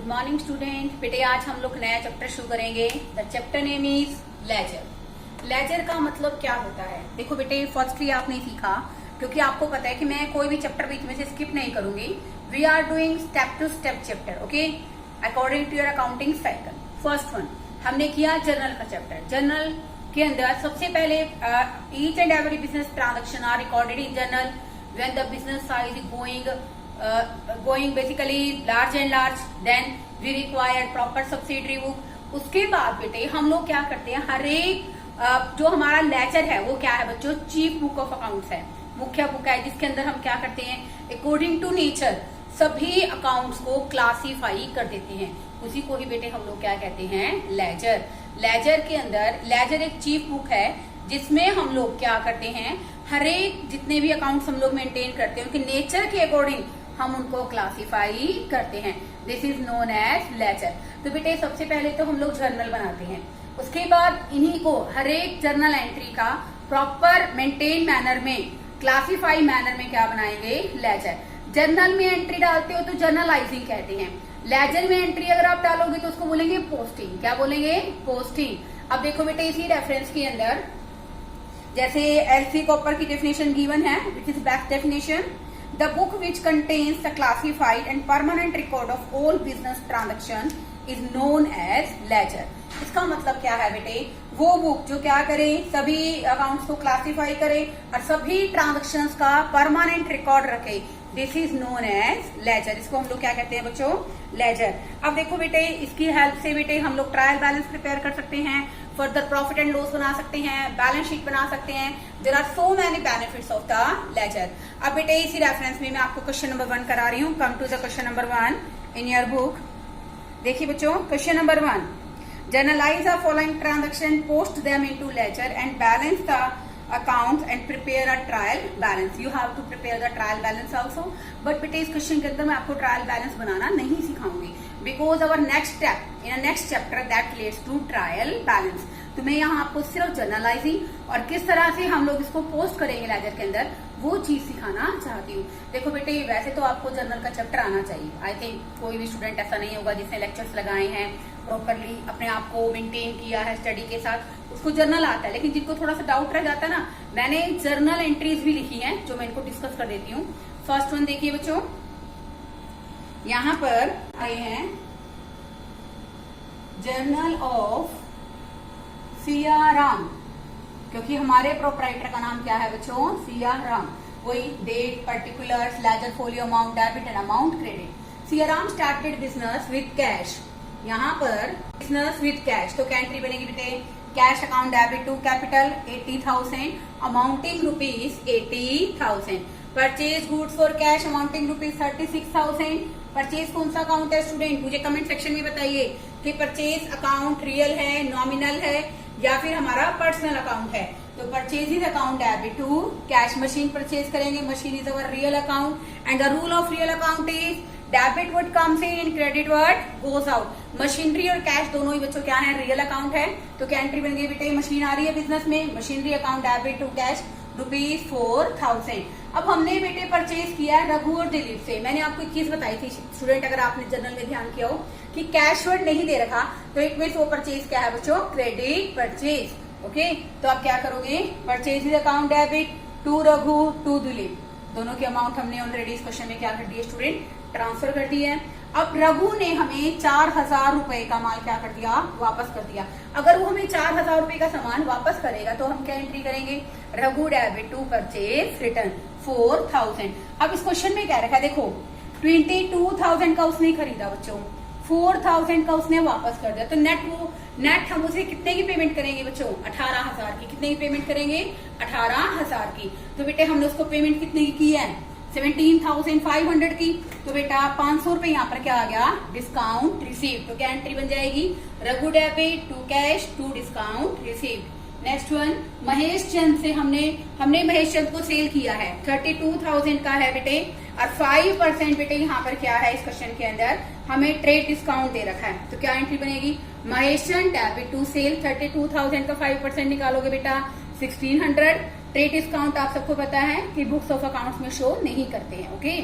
Good morning student. बेटे आज हम लोग नया चैप्टर शुरू करेंगे। The chapter name is ledger. Ledger का मतलब क्या होता है? देखो बेटे फर्स्टली आपने सीखा, क्योंकि आपको पता है कि मैं कोई भी चैप्टर बीच में से स्किप नहीं करूंगी। We are doing step to step chapter, okay, according to your accounting cycle. First one हमने किया जर्नल का चैप्टर। जर्नल के अंदर सबसे पहले each and every business transaction are recorded in journal when the business size is going basically large and large, then we require proper subsidiary book। उसके बाद बेटे हम लोग क्या करते हैं, हर एक जो हमारा लेजर है वो क्या है बच्चों, चीफ बुक ऑफ अकाउंट्स है, मुख्य बुक है, जिसके अंदर हम क्या करते हैं अकॉर्डिंग टू नेचर सभी अकाउंट्स को क्लासीफाई कर देते हैं। उसी को ही बेटे हम लोग क्या कहते हैं, लेजर। लेजर के अंदर लेजर एक चीफ बुक है जिसमें हम लोग क्या करते हैं, हर एक जितने भी अकाउंट्स हम लोग मेंटेन करते हैं उनके नेचर के अकॉर्डिंग हम उनको क्लासिफाई करते हैं। This is known as ledger. तो बेटे सबसे पहले तो हम लोग जर्नल बनाते हैं, उसके बाद इन्हीं को हर एक जर्नल एंट्री का प्रॉपर मेंटेन मैनर में, क्लासिफाई मैनर में क्या बनाएंगे, लेजर। जर्नल में एंट्री डालते हो तो जर्नलाइजिंग कहते हैं। लेजर में एंट्री अगर आप डालोगे तो उसको बोलेंगे पोस्टिंग। क्या बोलेंगे, पोस्टिंग। अब देखो बेटे इसी रेफरेंस के अंदर जैसे एलसी कॉपर की डेफिनेशन गिवन है, which is best definition. The book which contains the classified and permanent record of all business transaction is known as ledger। इसका मतलब क्या है बेटे, वो बुक जो क्या करे, सभी अकाउंट्स को क्लासिफाई करे और सभी ट्रांजेक्शन्स का परमानेंट रिकॉर्ड रखे। This is known as ledger. इसको हम लोग क्या कहते हैं बच्चों, लेजर। अब देखो बेटे इसकी हेल्प से बेटे हम लोग ट्रायल बैलेंस प्रिपेयर कर सकते हैं, फर्दर प्रॉफिट एंड लॉस बना सकते हैं, बैलेंस शीट बना सकते हैं। There are so many benefits of the ledger. अब बेटे इसी रेफरेंस में मैं आपको क्वेश्चन नंबर 1 करा रही हूँ। Come to the question number 1 in your book. देखिए बच्चों question number 1, journalise the following transaction, post them into ledger and balance the accounts and prepare a trial balance। You have to prepare the trial balance also, but बेटे इस question के अंदर मैं आपको trial balance बनाना नहीं सिखाऊंगी, because our next step in next chapter that relates to trial balance. तो मैं यहाँ आपको सिर्फ जर्नलाइजिंग और किस तरह से हम लोग इसको पोस्ट करेंगे लेजर के अंदर वो चीज सिखाना चाहती हूँ। देखो बेटे वैसे तो आपको जर्नल का चैप्टर आना चाहिए। आई थिंक कोई भी स्टूडेंट ऐसा नहीं होगा जिसने लेक्चर्स लगाए हैं, प्रॉपरली अपने आप को मेंटेन किया है स्टडी के साथ, उसको जर्नल आता है। लेकिन जिनको थोड़ा सा डाउट रह जाता है ना, मैंने जर्नल एंट्रीज भी लिखी हैं जो मैं इनको डिस्कस कर देती हूँ। फर्स्ट वन देखिए बच्चों, यहाँ पर आए हैं जर्नल ऑफ सियाराम, क्योंकि हमारे प्रोपराइटर का नाम क्या है बच्चों, सियाराम। वही date, particulars, ledger folio, amount debit and amount credit. Siyaram started business with cash. यहाँ पर बिजनेस विद कैश, तो क्या एंट्री बनेगी बेटे, cash account debit to capital 80,000, amounting rupees 80,000। Purchase goods for cash amounting rupees 36,000। Purchase कौन सा account है student, मुझे कमेंट सेक्शन में बताइए कि परचेज अकाउंट रियल है, नॉमिनल है या फिर हमारा पर्सनल अकाउंट है। तो purchase is account debit to cash. Machine purchase करेंगे, machine is our real account and the rule of real account is debit word comes in and credit word goes out. Machinery और cash दोनों ही बच्चों क्या है, real account है। तो क्या एंट्री बन गई बेटे, मशीन आ रही है बिजनेस में, machinery account debit to cash rupees 4,000। अब हमने बेटे परचेज किया है रघु और दिलीप से। मैंने आपको एक चीज बताई थी स्टूडेंट, अगर आपने जर्नल में ध्यान किया हो कि कैश वर्ड नहीं दे रखा, तो एक में वो परचेज क्या है बच्चों, क्रेडिट परचेज। ओके, तो आप क्या करोगे, purchase is account debit to Raghu to Dilip. दोनों की अमाउंट हमने ऑलरेडी इस क्वेश्चन में क्या कर दी है स्टूडेंट, ट्रांसफर कर दी है। अब रघु ने हमें 4,000 रुपए का माल क्या कर दिया, वापस कर दिया। अगर वो हमें 4,000 रुपए का सामान वापस करेगा तो हम क्या एंट्री करेंगे, Raghu debit to purchase return 4,000। अब इस क्वेश्चन में क्या रखा है, देखो 22,000 का उसने खरीदा बच्चों, 4,000 का उसने वापस कर दिया, तो नेट हम उसे कितने की पेमेंट करेंगे बच्चों, 18,000 की। कितने की पेमेंट करेंगे, 18,000 की। तो बेटे हमने उसको पेमेंट कितने की है, 17,500 की। तो बेटा 500 रुपए यहाँ पर क्या आ गया, डिस्काउंट रिसीव। तो क्या एंट्री बन जाएगी, Raghu debit to cash to discount receive. Next one, Mahesh Chand से हमने महेश चंद को सेल किया है, 32,000 का है बेटे, और 5% बेटे यहाँ पर क्या है इस क्वेश्चन के अंदर, हमें ट्रेड डिस्काउंट दे रखा है। तो क्या एंट्री बनेगी, महेश चंद डेबिट टू सेल 32,000 का 5% निकालोगे बेटा 1,600। ट्रेड डिस्काउंट आप सबको पता है कि बुक्स ऑफ अकाउंट्स में शो नहीं करते हैं। Okay,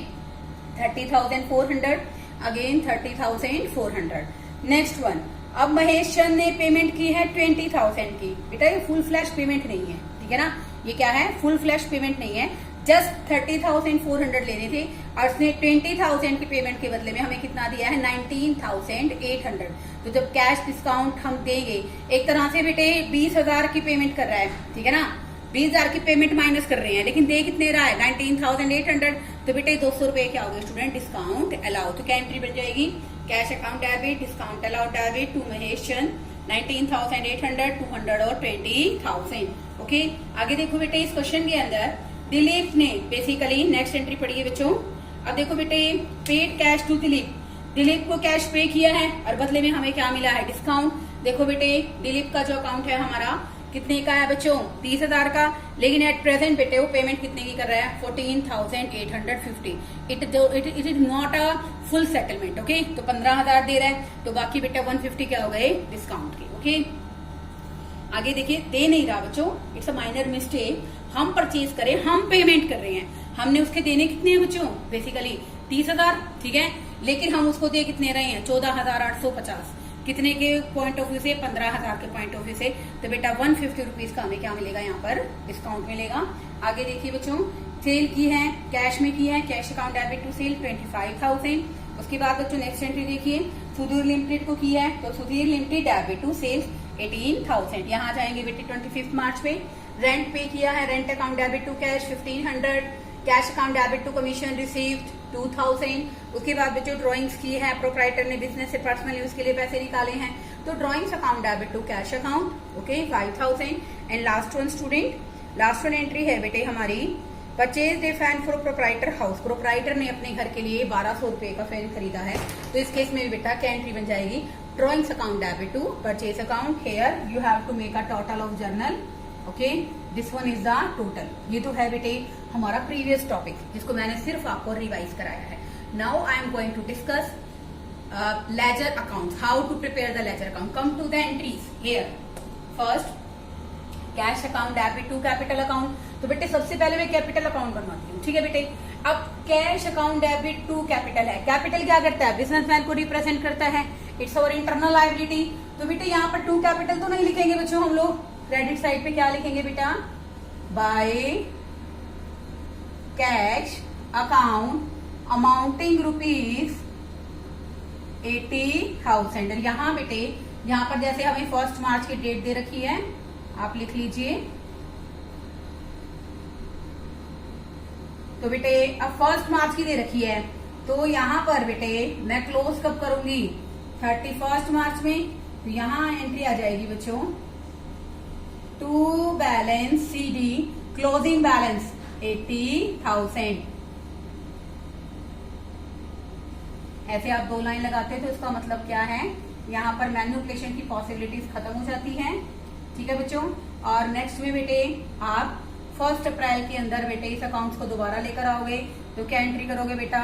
30,400 again 30,400। नेक्स्ट वन, अब महेश चंद ने पेमेंट की है 20,000 की। बेटा ये फुल फ्लैश पेमेंट नहीं है, ठीक है ना, ये क्या है, फुल फ्लैश पेमेंट नहीं है, जस्ट 30,400 लेने थे और उसने 20,000 की पेमेंट के बदले में हमें कितना दिया है, 19,800। तो जब कैश डिस्काउंट हम देंगे, एक तरह से बेटे 20,000 की पेमेंट कर रहा है, ठीक है ना, 20,000 की पेमेंट माइनस कर रहे हैं, लेकिन दे कितने रहा है, 19,800। तो बेटे 200 रुपए क्या हो गए स्टूडेंट, डिस्काउंट अलाउ। तो क्या एंट्री बन जाएगी, cash account debit, discount allowed debit to Mahesh Chand 19,800, 200 और 20,000। ओके, आगे देखो बेटे इस क्वेश्चन के अंदर दिलीप ने बेसिकली नेक्स्ट एंट्री पड़ी है बच्चों। अब देखो बेटे, paid cash to Dilip, Dilip को कैश पे किया है और बदले में हमें क्या मिला है, डिस्काउंट। देखो बेटे दिलीप का जो अकाउंट है हमारा कितने का है बच्चों, 30,000 का, लेकिन एट प्रेजेंट बेटे वो पेमेंट कितने की कर रहा है, 14,850। It is not a full settlement. Okay, तो 15,000 दे रहा है, तो बाकी बेटा 150 क्या हो गए डिस्काउंट के। ओके, आगे देखिए, दे नहीं रहा बच्चों, इट्स अ माइनर मिस्टेक। हम परचेज करें, हम पेमेंट कर रहे हैं, हमने उसके देने कितने हैं बच्चों, बेसिकली 30,000, ठीक है, लेकिन हम उसको दे कितने रहे हैं, 14,850। कितने के पॉइंट ऑफ व्यू से, 15,000 के पॉइंट ऑफ व्यू से। तो बेटा 150 रुपीज का हमें क्या मिलेगा, यहाँ पर डिस्काउंट मिलेगा। आगे देखिए बच्चों, सेल की है, कैश में की है, cash account debit to sale 25,000। उसके बाद बच्चों नेक्स्ट एंट्री देखिए, सुधीर लिमिटेड को की है, तो Sudhir limited debit to sales 18,000। यहाँ जाएंगे बेटे 25 मार्च पे। रेंट पे किया है, rent account debit to cash 1,500, cash account debit to commission received 2,000। उसके बाद बच्चों ड्राइंग्स की है, प्रोप्राइटर ने बिजनेस से पर्सनल यूज के लिए पैसे निकाले हैं, तो drawings account debit to cash account, okay 5,000। And last one student, last one entry है बेटे हमारी, purchase a fan for proprietor house, proprietor ने अपने घर के लिए 1,200 रुपए का फैन खरीदा है, तो इस केस में भी बेटा क्या एंट्री बन जाएगी, drawings account debit to purchase account. Here you have to make a total of journal, okay, this one is the total. ये तो है बेटे हमारा प्रीवियस टॉपिक, जिसको मैंने सिर्फ आपको रिवाइज कराया है। Now I am going to discuss ledger account, how to prepare the ledger account. Come to the entries here. First, cash account debit to capital account. तो बेटे सबसे पहले मैं कैपिटल अकाउंट बनवाती हूँ, ठीक है बेटे। अब cash account debit to capital है, कैपिटल क्या करता है, बिजनेसमैन को रिप्रेजेंट करता है, इट्स अवर इंटरनल लायबिलिटी। तो बेटे यहाँ पर टू कैपिटल तो नहीं लिखेंगे बच्चों हम लोग, क्रेडिट साइड पे क्या लिखेंगे बेटा, by cash account amounting rupees 80,000। यहाँ बेटे, यहाँ पर जैसे हमें 1 मार्च की डेट दे रखी है, आप लिख लीजिए। तो बेटे अब 1 मार्च की दे रखी है, तो यहाँ पर बेटे मैं क्लोज कब करूंगी, 31 मार्च में। तो यहाँ एंट्री आ जाएगी बच्चों, to balance CD, closing balance 80,000। ऐसे आप 2 लाइन लगाते हैं, तो इसका मतलब क्या है, यहाँ पर मैन्युपुलेशन की पॉसिबिलिटीज खत्म हो जाती हैं, ठीक है बच्चों। और नेक्स्ट में बेटे आप 1 अप्रैल के अंदर बेटे इस अकाउंट्स को दोबारा लेकर आओगे, तो क्या एंट्री करोगे बेटा,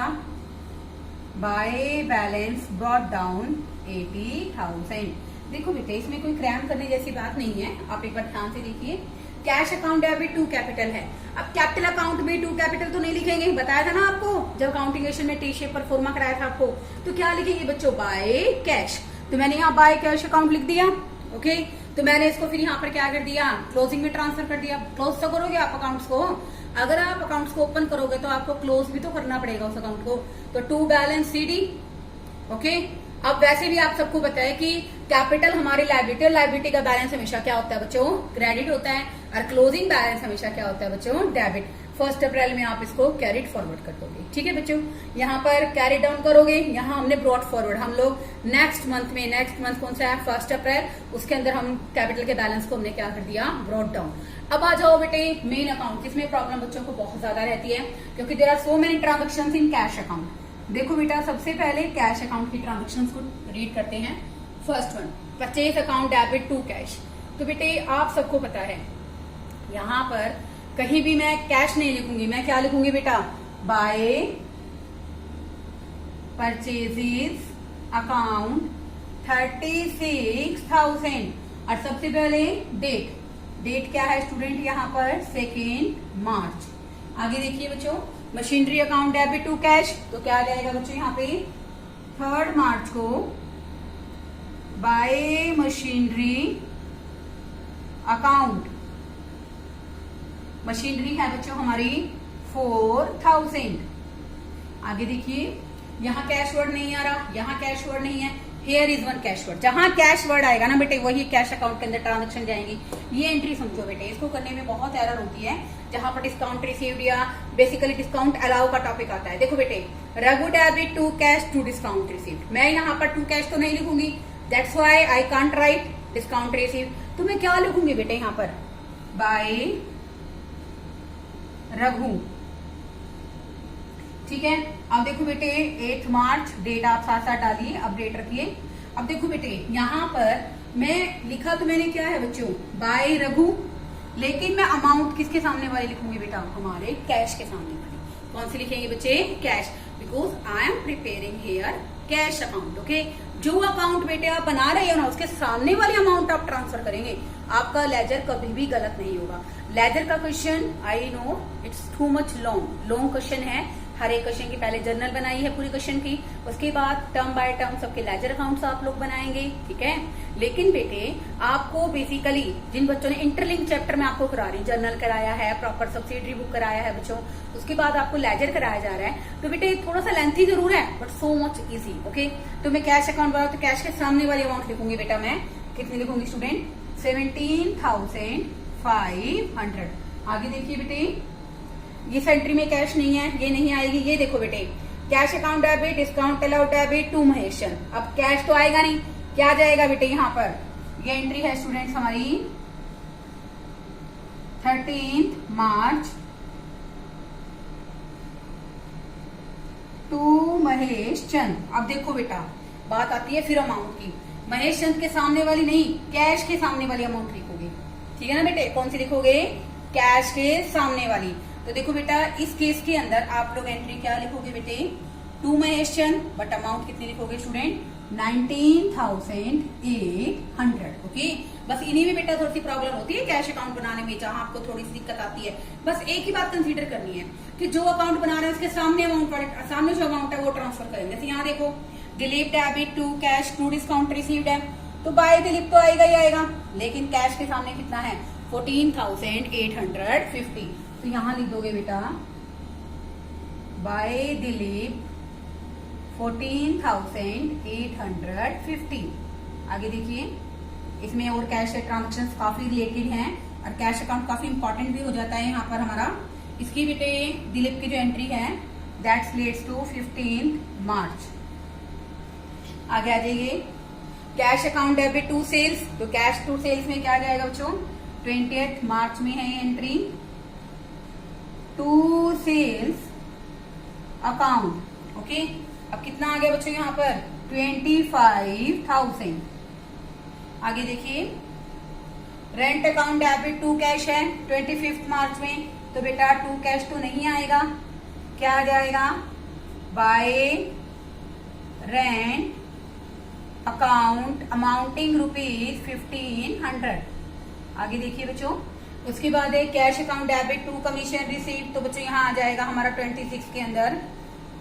बाय बैलेंस ब्रॉट डाउन 80,000। देखो बेटे इसमें कोई क्रैम करने जैसी बात नहीं है, आप एक बार ध्यान से देखिए। Cash account debit to capital है, अब कैपिटल अकाउंट में टू कैपिटल तो नहीं लिखेंगे, बताया था ना आपको जब अकाउंटिंगेशन में टी शेप पर फॉर्मा कराया था आपको। तो क्या लिखेंगे बच्चों, बाय कैश। तो मैंने यहाँ बाय कैश अकाउंट लिख दिया, ओके। तो मैंने इसको फिर यहाँ पर क्या कर दिया, क्लोजिंग में ट्रांसफर कर दिया। क्लोज तो करोगे आप अकाउंट्स को, अगर आप अकाउंट्स को ओपन करोगे तो आपको क्लोज भी तो करना पड़ेगा उस अकाउंट को। तो टू बैलेंस CD, ओके। अब वैसे भी आप सबको पता है कि कैपिटल हमारी लायबिलिटी, लायबिलिटी का बैलेंस हमेशा क्या होता है बच्चों, क्रेडिट होता है, और क्लोजिंग बैलेंस हमेशा क्या होता है बच्चों, डेबिट। 1 अप्रैल में आप इसको कैरिड फॉरवर्ड कर दोगे, ठीक है बच्चों। यहाँ पर कैरी डाउन करोगे, यहाँ हमने ब्रॉट फॉरवर्ड, हम लोग नेक्स्ट मंथ कौन सा है, 1 अप्रैल, उसके अंदर हम कैपिटल के बैलेंस को हमने क्या कर दिया, ब्रॉट डाउन। अब आ जाओ बेटे मेन अकाउंट, इसमें प्रॉब्लम बच्चों को बहुत ज्यादा रहती है, क्योंकि there are so many transactions in cash account. देखो बेटा सबसे पहले कैश अकाउंट की ट्रांजेक्शंस को रीड करते हैं। First one, purchase account debit to cash. तो बेटे आप सबको पता है, यहाँ पर कहीं भी मैं कैश नहीं लिखूंगी, मैं क्या लिखूंगी बेटा, बाय परचेजेस अकाउंट 36,000। और सबसे पहले डेट क्या है स्टूडेंट, यहाँ पर 2 मार्च। आगे देखिए बच्चों, machinery account debit to cash, तो क्या आ जाएगा बच्चों यहाँ पे 3 मार्च को बाय मशीनरी अकाउंट, मशीनरी है बच्चों हमारी 4000। आगे देखिए, यहां कैश वर्ड नहीं आ रहा, यहां कैश वर्ड नहीं है, here is one cash word. जहां कैश वर्ड आएगा ना बेटे वही कैश अकाउंट के अंदर ट्रांजेक्शन जाएंगी। ये एंट्री समझो बेटे, इसको करने में बहुत एरर होती है जहां पर डिस्काउंट रिसीव्ड या बेसिकली डिस्काउंट अलाउ का टॉपिक आता है। देखो बेटे, Raghu debit to cash to discount received, मैं यहाँ पर टू कैश तो नहीं लिखूंगी, that's why I can't write discount received. तो मैं क्या लिखूंगी बेटे यहाँ पर, बाय रघु। ठीक है, अब देखो बेटे 8 मार्च डेट आप साथ साथ डालिए, अपडेट रखिए। अब देखो बेटे यहाँ पर मैं लिखा तो मैंने क्या है बच्चों, बाय रघु, लेकिन मैं अमाउंट किसके सामने वाली लिखूंगी बेटा, हमारे कैश के सामने वाली। कौन सी लिखेंगे बच्चे, cash, because I am preparing here cash account. Okay, जो अकाउंट बेटे आप बना रहे हो ना उसके सामने वाली अमाउंट आप ट्रांसफर करेंगे, आपका लेजर कभी भी गलत नहीं होगा। लेजर का question I know it's too much long question है। हर एक क्वेश्चन की पहले जर्नल बनाई है पूरी क्वेश्चन की, उसके बाद टर्म बाय टर्म सबके लेजर अकाउंट्स आप लोग बनाएंगे। ठीक है, लेकिन बेटे आपको बेसिकली जिन बच्चों ने इंटरलिंक चैप्टर में आपको करा रही, जर्नल कराया है, प्रॉपर सब्सिडरी बुक कराया है बच्चों, उसके बाद आपको लेजर कराया जा रहा है, तो बेटे थोड़ा सा लेंथी जरूर है but so much easy. Okay, तो मैं कैश अकाउंट बनाऊँ तो कैश के सामने वाली अमाउंट लिखूंगी बेटा, मैं कितनी लिखूंगी स्टूडेंट, 17,500। आगे देखिए बेटे, इस एंट्री में कैश नहीं है, ये नहीं आएगी। ये देखो बेटे, cash account debit, discount allowed debit to Mahesh Chand. अब कैश तो आएगा नहीं, क्या जाएगा बेटे यहाँ पर, ये एंट्री है स्टूडेंट्स हमारी 13 मार्च टू महेश चंद। अब देखो बेटा बात आती है फिर अमाउंट की, महेश चंद के सामने वाली नहीं, कैश के सामने वाली अमाउंट लिखोगे। ठीक है ना बेटे, कौन सी लिखोगे, कैश के सामने वाली। तो देखो बेटा इस केस के अंदर आप लोग एंट्री क्या लिखोगे बेटे, to Mahesh Chand, but amount कितनी लिखोगे स्टूडेंट, 19,800। ओके, बस इन्हीं में बेटा थोड़ी सी प्रॉब्लम होती है कैश अकाउंट बनाने में, जहां आपको थोड़ी सी दिक्कत आती है। बस एक ही बात कंसीडर करनी है कि जो अकाउंट बना रहे हैं उसके सामने अमाउंट, सामने जो अमाउंट है वो ट्रांसफर करेंगे। जैसे यहाँ देखो, Dilip debit to cash to discount received है, तो बाय दिलीप तो आएगा ही आएगा, लेकिन कैश के सामने कितना है, 14,850। तो यहां लिख दोगे बेटा बाय दिलीप 14,850। आगे देखिए, इसमें और कैश ट्रांजेक्शन काफी रिलेटेड हैं और कैश अकाउंट काफी इंपॉर्टेंट भी हो जाता है यहाँ पर हमारा। इसकी बेटे दिलीप की जो एंट्री है दैट्स रिलेट्स टू 15 मार्च। आगे आ जाइए, cash account debit to sales, तो कैश टू सेल्स में क्या जाएगा बच्चों, 20 मार्च में है ये entry, to sales account. Okay, अब कितना आ गया बच्चों यहाँ पर, 25,000। आगे देखिए, rent account debit to cash है 25 मार्च में, तो बेटा टू कैश तो नहीं आएगा, क्या आ जाएगा, बाय रेंट अकाउंट अमाउंटिंग ₹1500। आगे देखिए बच्चों, उसके बाद है cash account debit to commission receive, तो बच्चों यहाँ आ जाएगा हमारा 26 के अंदर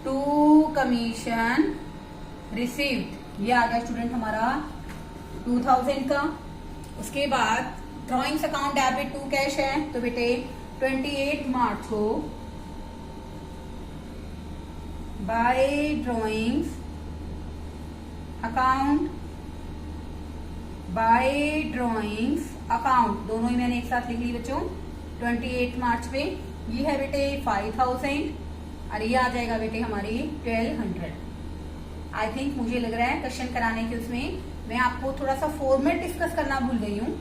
टू कमीशन रिसीव्ड, ये आ गया स्टूडेंट हमारा 2000 का। उसके बाद drawings account debit to cash है, तो बेटे 28 मार्च को by drawings account, by drawings account, दोनों ही मैंने एक साथ लिख ली बच्चों 28 मार्च पे। ये है बेटे 5,000 और ये आ जाएगा बेटे हमारी 1200। आई थिंक मुझे लग रहा है क्वेश्चन कराने के उसमें मैं आपको थोड़ा सा फॉर्मेट डिस्कस करना भूल गई हूँ।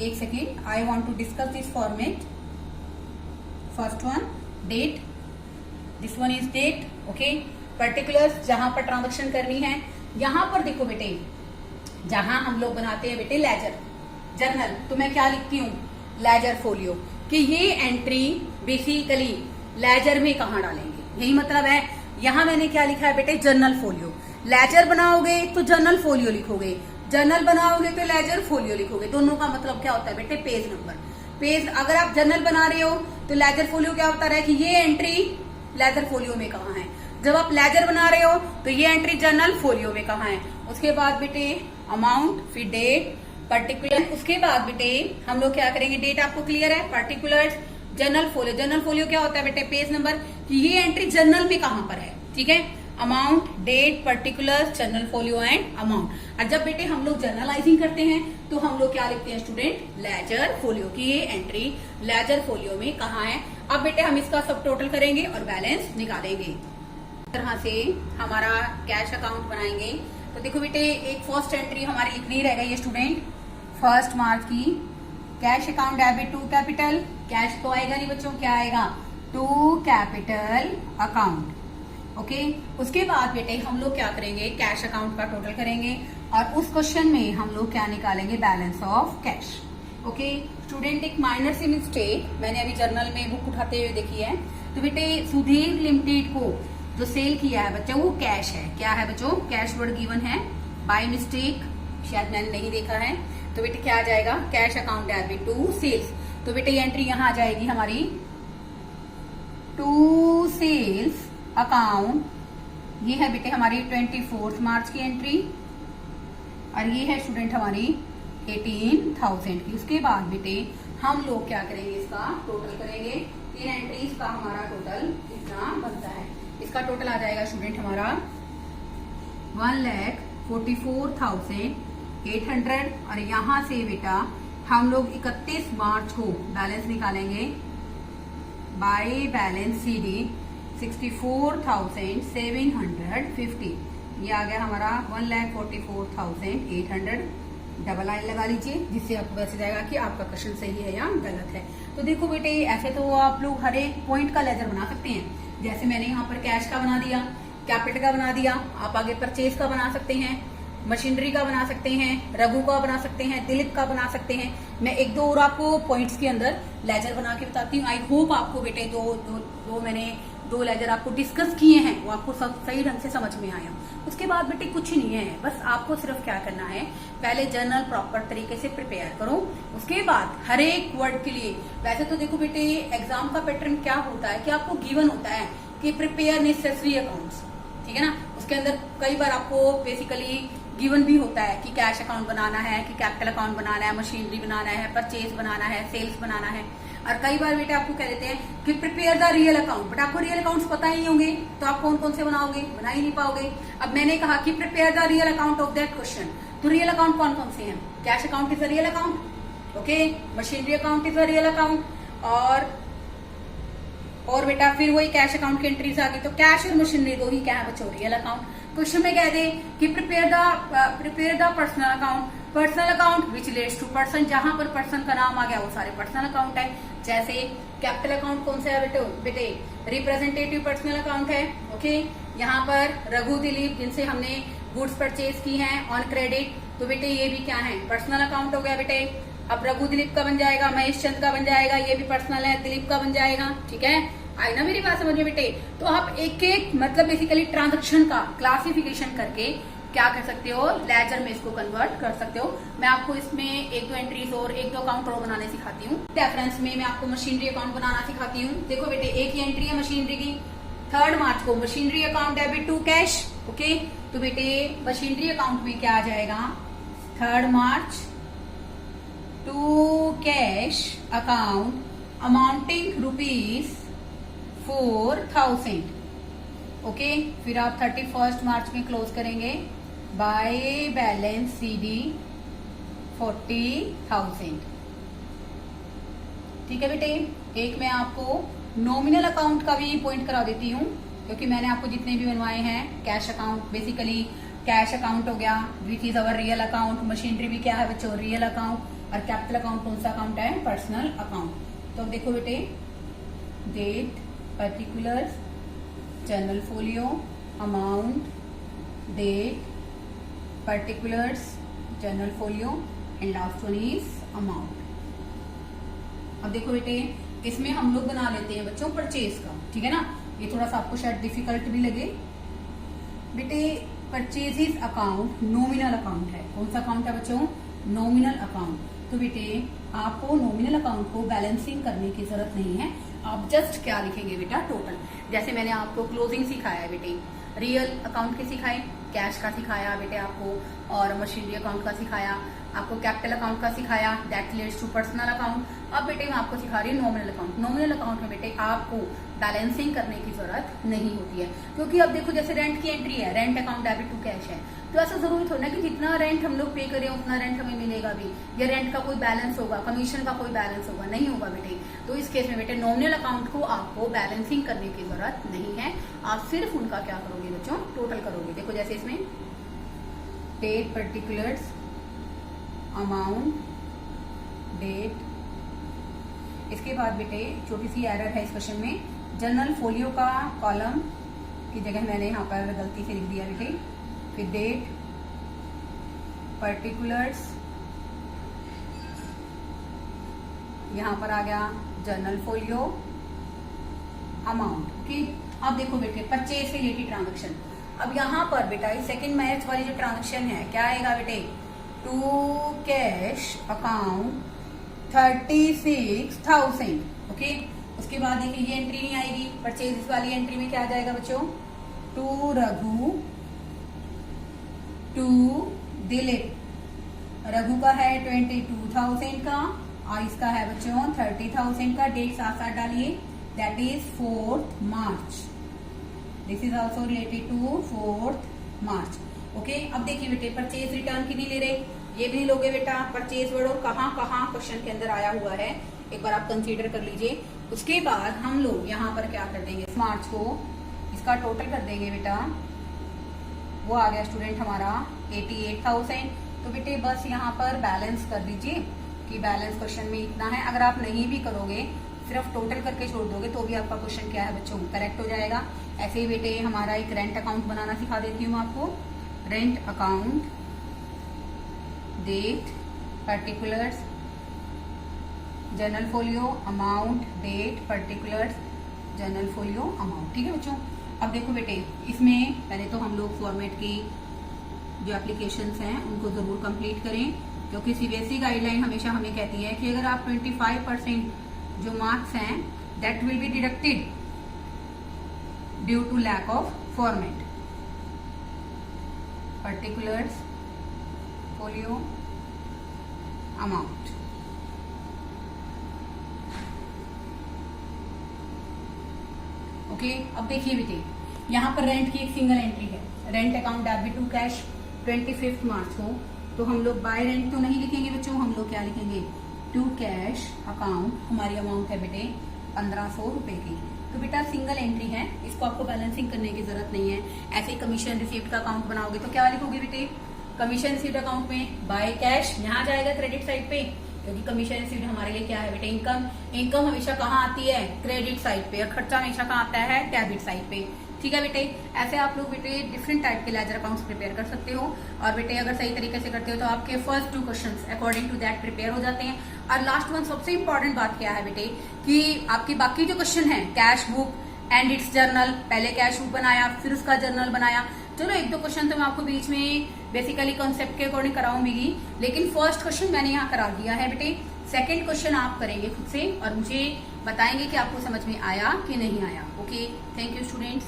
एक second, I want to discuss this format. First one date, this one is date. Okay, particulars जहां पर ट्रांजेक्शन करनी है, यहां पर देखो बेटे जहां हम लोग बनाते हैं बेटे लेजर जर्नल, तो मैं क्या लिखती हूँ, लेजर फोलियो, कि ये एंट्री बेसिकली लेजर में कहाँ डालेंगे, यही मतलब है। यहां मैंने क्या लिखा है बेटे, जर्नल फोलियो। लेजर बनाओगे तो जर्नल फोलियो लिखोगे, जर्नल बनाओगे तो लेजर फोलियो लिखोगे। दोनों का मतलब क्या होता है बेटे, पेज नंबर। पेज अगर आप जर्नल बना रहे हो तो लेजर फोलियो क्या होता है कि ये एंट्री लेजर फोलियो में कहाँ है, जब आप लेजर बना रहे हो तो ये एंट्री जर्नल फोलियो में कहाँ है। उसके बाद बेटे अमाउंट, फिर डेट, पर्टिकुलर, उसके बाद बेटे हम लोग क्या करेंगे, डेट आपको क्लियर है, particulars, journal folio. Journal folio क्या होता है बेटे, पेज नंबर, कि ये एंट्री जर्नल में कहां पर है, ठीक है। Amount, date, particular, journal folio and amount. और जब बेटे हम लोग जर्नलाइजिंग करते हैं तो हम लोग क्या लिखते हैं स्टूडेंट, लेजर फोलियो, की ये एंट्री लेजर फोलियो में कहाँ है। अब बेटे हम इसका सब टोटल करेंगे और बैलेंस निकालेंगे। इस तरह से हमारा कैश अकाउंट बनाएंगे। तो देखो बेटे एक फर्स्ट एंट्री हमारी लिखनी रह गई है स्टूडेंट, 1 मार्च की। Cash account debit to capital, cash तो आएगा नहीं बच्चों, क्या आएगा, टू कैपिटल अकाउंट, ओके। उसके बाद बेटे हम लोग क्या करेंगे, कैश अकाउंट का टोटल करेंगे और उस क्वेश्चन में हम लोग क्या निकालेंगे, balance of cash, okay. Student एक माइनर सी मिस्टेक मैंने अभी जर्नल में बुक उठाते हुए देखी है। तो बेटे सुधीर लिमिटेड को जो सेल किया है बच्चों वो कैश है, क्या है बच्चों, कैश वर्ड गिवन है, बाय मिस्टेक शायद मैंने नहीं देखा है। तो बेटे क्या आ जाएगा, cash account debit to sales. तो बेटे ये एंट्री यहां आ जाएगी हमारी, टू सेल्स अकाउंट, ये है बेटे हमारी 24 मार्च की एंट्री और ये है स्टूडेंट हमारी 18,000 की। उसके बाद बेटे हम लोग क्या करेंगे, इसका टोटल करेंगे, 3 एंट्रीज का हमारा टोटल इतना बनता है। इसका टोटल आ जाएगा स्टूडेंट हमारा 1,44,800 और यहां से बेटा हम लोग 31 मार्च को बैलेंस निकालेंगे, बाय बैलेंस सीडी 64,750। ये आ गया हमारा 1,44,800। डबल लाइन लगा लीजिए जिससे आपको वैसे जाएगा कि आपका क्वेश्चन सही है या गलत है। तो देखो बेटे ऐसे तो आप लोग हर एक पॉइंट का लेजर बना सकते हैं, जैसे मैंने यहाँ पर कैश का बना दिया, कैपिटल का बना दिया, आप आगे परचेज का बना सकते हैं, मशीनरी का बना सकते हैं, रघु का बना सकते हैं, दिलीप का बना सकते हैं। मैं एक दो और आपको पॉइंट्स के अंदर लेजर बना के बताती हूँ। आई होप आपको बेटे मैंने दो लेजर आपको डिस्कस किए हैं वो आपको सब सही ढंग से समझ में आया। उसके बाद बेटे कुछ नहीं है, बस आपको सिर्फ क्या करना है, पहले जर्नल प्रॉपर तरीके से प्रिपेयर करो। उसके बाद हर एक वर्ड के लिए, वैसे तो देखो बेटे एग्जाम का पैटर्न क्या होता है कि आपको गिवन होता है कि प्रिपेयर नेसेसरी अकाउंट्स, ठीक है ना। उसके अंदर कई बार आपको बेसिकली गिवन भी होता है कि कैश अकाउंट बनाना है, कि कैपिटल अकाउंट बनाना है, मशीनरी बनाना है, परचेज बनाना है, सेल्स बनाना है। और कई बार बेटे आपको कह देते हैं कि prepare the real account, but आपको रियल अकाउंट्स पता ही नहीं होंगे तो आप कौन कौन से बनाओगे, बना ही नहीं पाओगे। अब मैंने कहा कि prepare the real account of that question, तो रियल अकाउंट कौन कौन से हैं, cash account is a real account, okay, machinery account is a real account, और बेटा फिर वही कैश अकाउंट की एंट्रीज आ गई। तो कैश और मशीनरी दो ही क्या है बच्चों, रियल अकाउंट। क्वेश्चन में कह दे कि prepare the personal account, personal account which relates to person, जहां पर पर्सन का नाम आ गया वो सारे पर्सनल अकाउंट है। जैसे कैपिटल अकाउंट कौन सा है बेटे, रिप्रेजेंटेटिव पर्सनल अकाउंट है, ओके। यहाँ पर रघु दिलीप जिनसे हमने गुड्स परचेज की हैं ऑन क्रेडिट, तो बेटे ये भी क्या है, पर्सनल अकाउंट हो गया बेटे। अब रघु दिलीप का बन जाएगा, महेश चंद का बन जाएगा, ये भी पर्सनल है, दिलीप का बन जाएगा, ठीक है। आई ना मेरी बात समझ में बेटे। तो आप एक एक मतलब बेसिकली ट्रांजेक्शन का क्लासिफिकेशन करके क्या कर सकते हो, लेजर में इसको कन्वर्ट कर सकते हो। मैं आपको इसमें एक दो एंट्रीज और एक दो अकाउंट और बनाने सिखाती हूँ। रेफरेंस में मैं आपको मशीनरी अकाउंट बनाना सिखाती हूँ। देखो बेटे एक ही एंट्री है मशीनरी की, 3 मार्च को machinery account debit to cash, okay. तो बेटे मशीनरी अकाउंट में क्या आ जाएगा, 3 March to cash account amounting ₹4,000, okay. फिर आप 31 मार्च में क्लोज करेंगे, बाय बैलेंस सीडी 40,000, ठीक है बेटे। एक मैं आपको नॉमिनल अकाउंट का भी पॉइंट करा देती हूँ, क्योंकि मैंने आपको जितने भी बनवाए हैं, cash account basically cash account हो गया which is our real account, machinery भी क्या है बच्चों, रियल अकाउंट, और कैपिटल अकाउंट कौन सा अकाउंट है, पर्सनल अकाउंट। तो देखो बेटे date, particulars, journal folio, amount, date, particulars, journal folio and last one is amount. अब देखो बेटे इसमें हम लोग बना लेते हैं बच्चों परचेज का, ठीक है ना। ये थोड़ा सा आपको शायद डिफिकल्ट भी लगे बेटे। परचेजेस अकाउंट नॉमिनल अकाउंट है, कौन सा अकाउंट है बच्चों, नॉमिनल अकाउंट। तो बेटे आपको नॉमिनल अकाउंट को बैलेंसिंग करने की जरूरत नहीं है, आप जस्ट क्या लिखेंगे बेटा, टोटल। जैसे मैंने आपको क्लोजिंग सिखाया है बेटे, रियल अकाउंट के सिखाए, कैश का सिखाया बेटे आपको, और मशीनरी अकाउंट का सिखाया आपको, कैपिटल अकाउंट का सिखाया that relates to personal account. अब बेटे मैं आपको सिखा रही हूँ नॉमिनल अकाउंट। नॉमिनल अकाउंट में बेटे आपको बैलेंसिंग करने की जरूरत नहीं होती है, क्योंकि अब देखो जैसे रेंट की एंट्री है, rent account debit to cash है, तो ऐसा जरूरी थोड़ा ना कि जितना रेंट हम लोग पे करें उतना रेंट हमें मिलेगा भी, या रेंट का कोई बैलेंस होगा, कमीशन का कोई बैलेंस होगा, नहीं होगा बेटे। तो इस केस में बेटे नॉमिनल अकाउंट को आपको बैलेंसिंग करने की जरूरत नहीं है, आप सिर्फ उनका क्या करोगे बच्चों, टोटल करोगे। देखो जैसे इसमें डेट, पर्टिकुलर्स, अमाउंट, डेट। इसके बाद बेटे छोटी सी एरर है इस क्वेश्चन में, जनरल फोलियो का कॉलम की जगह मैंने यहाँ पर गलती से लिख दिया बेटे, फिर डेट, पर्टिकुलर्स, यहां पर आ गया जनरल फोलियो, अमाउंट। ओके, अब देखो बेटे परचेज रिलेटेड ट्रांजेक्शन। अब यहां पर बेटा सेकंड मैच वाली जो ट्रांजेक्शन है क्या आएगा बेटे, टू कैश अकाउंट 36,000। ओके, उसके बाद देखिए ये एंट्री नहीं आएगी, परचेज वाली एंट्री में क्या आ जाएगा बच्चों, टू रघु, टू दिलीप। रघु का है 22,000 का और इसका है बच्चों 30,000 का। डेट साथ साथ डालिए, that is 4th March. This is also related to 4th March. Okay, अब देखिए बेटे परचेज रिटर्न की नहीं ले रहे, ये भी नहीं लोगे बेटा। परचेज वर्ड और कहाँ कहाँ क्वेश्चन के अंदर आया हुआ है एक बार आप कंसीडर कर लीजिए। उसके बाद हम लोग यहाँ पर क्या कर देंगे, मार्च को इसका टोटल कर देंगे बेटा, वो आ गया स्टूडेंट हमारा 88,000। तो बेटे बस यहाँ पर बैलेंस कर दीजिए कि बैलेंस क्वेश्चन में इतना है। अगर आप नहीं भी करोगे, सिर्फ टोटल करके छोड़ दोगे तो भी आपका क्वेश्चन क्या है बच्चों, करेक्ट हो जाएगा। ऐसे ही बेटे हमारा एक रेंट अकाउंट बनाना सिखा देती हूँ आपको। Rent account, date, particulars, general folio, amount, date, particulars, general folio, amount. ठीक है बच्चों। अब देखो बेटे इसमें पहले तो हम लोग फॉर्मेट की जो एप्लीकेशंस हैं उनको जरूर कंप्लीट करें, क्योंकि सीबीएसई गाइडलाइन हमेशा हमें कहती है कि अगर आप 25% जो मार्क्स हैं that will be deducted due to lack of format. Particulars, folio, amount. Okay, अब देखिए बेटे यहाँ पर रेंट की एक सिंगल एंट्री है, rent account debit to cash 25 March को। तो हम लोग बाय रेंट तो नहीं लिखेंगे बच्चों, हम लोग क्या लिखेंगे, टू कैश अकाउंट। हमारी अमाउंट है बेटे 1500 रुपए की। तो बेटा सिंगल एंट्री है, इसको आपको बैलेंसिंग करने की जरूरत नहीं है। ऐसे ही कमीशन रिसीप्ट का अकाउंट बनाओगे तो क्या लिखोगे बेटे, कमीशन रिसीप्ट अकाउंट में बाय कैश, यहाँ जाएगा क्रेडिट साइड पे, क्योंकि कमीशन रिसीव्ड हमारे लिए क्या है बेटे, इनकम। इनकम हमेशा कहाँ आती है, क्रेडिट साइड पे, और खर्चा हमेशा कहाँ आता है, डेबिट साइड पे। ठीक है बेटे, ऐसे आप लोग बेटे डिफरेंट टाइप के लेजर अकाउंट्स प्रिपेयर कर सकते हो। और बेटे अगर सही तरीके से करते हो तो आपके first 2 questions according to that prepare हो जाते हैं। और लास्ट वन सबसे इंपॉर्टेंट बात क्या है बेटे, कि आपकी बाकी जो क्वेश्चन है, cash book and it's journal, पहले कैश बुक बनाया फिर उसका जर्नल बनाया, चलो 1-2 क्वेश्चन तो मैं आपको बीच में बेसिकली कॉन्सेप्ट के अकॉर्डिंग कराऊंगी, लेकिन फर्स्ट क्वेश्चन मैंने यहाँ करा दिया है बेटे। सेकंड क्वेश्चन आप करेंगे खुद से और मुझे बताएंगे कि आपको समझ में आया कि नहीं आया। Okay, thank you students.